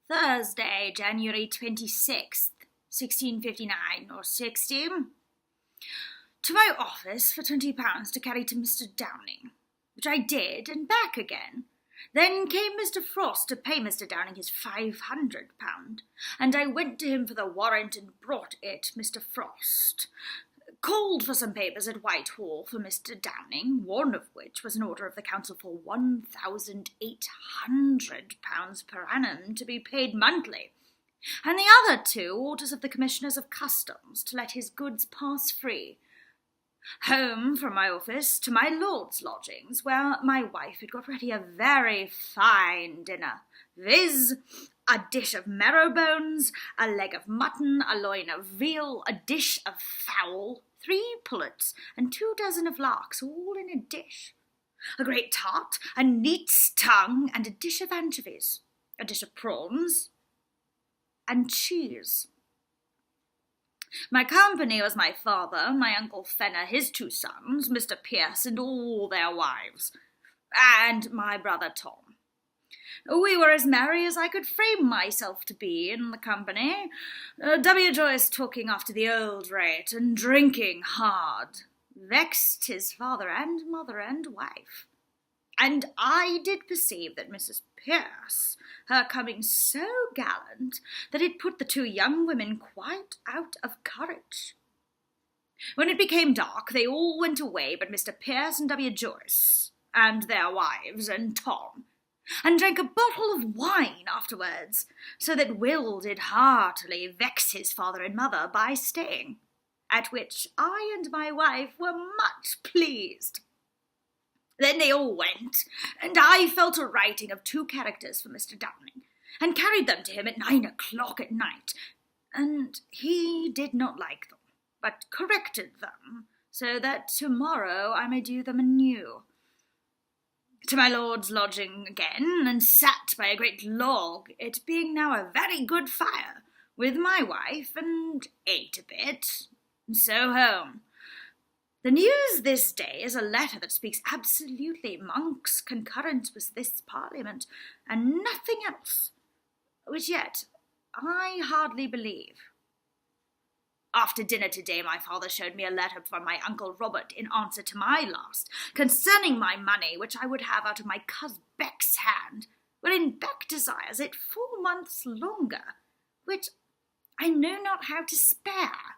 Thursday, January 26th, 1659 or 60. To my office for £20 to carry to Mr. Downing, which I did, and back again. Then came Mr. Frost to pay Mr. Downing his £500, and I went to him for the warrant and brought it, Mr. Frost. Called for some papers at Whitehall for Mr. Downing, one of which was an order of the council for £1,800 per annum to be paid monthly, and the other two orders of the Commissioners of Customs to let his goods pass free. Home from my office to my lord's lodgings, where my wife had got ready a very fine dinner, viz., a dish of marrow bones, a leg of mutton, a loin of veal, a dish of fowl, 3 pullets, and 2 dozen of larks, all in a dish, a great tart, a neat's tongue, and a dish of anchovies, a dish of prawns, and cheese. My company was my father, my uncle Fenner, his 2 sons, Mr. Pierce, and all their wives, and my brother Tom. We were as merry as I could frame myself to be in the company, W. Joyce talking after the old rate, and drinking hard, vexed his father and mother and wife. And I did perceive that Mrs. Pierce, her coming so gallant, that it put the 2 young women quite out of courage. When it became dark, they all went away but Mr. Pierce and W. Joyce, and their wives, and Tom, and drank a bottle of wine afterwards, so that Will did heartily vex his father and mother by staying, at which I and my wife were much pleased. Then they all went, and I fell to writing of 2 characters for Mr. Downing, and carried them to him at 9 o'clock at night, and he did not like them, but corrected them, so that tomorrow I may do them anew. To my lord's lodging again, and sat by a great log, it being now a very good fire, with my wife, and ate a bit, and so home. The news this day is a letter that speaks absolutely Monk's concurrence with this Parliament, and nothing else, which yet I hardly believe. After dinner today, my father showed me a letter from my uncle Robert in answer to my last, concerning my money, which I would have out of my cousin Beck's hand, wherein Beck desires it 4 months longer, which I know not how to spare.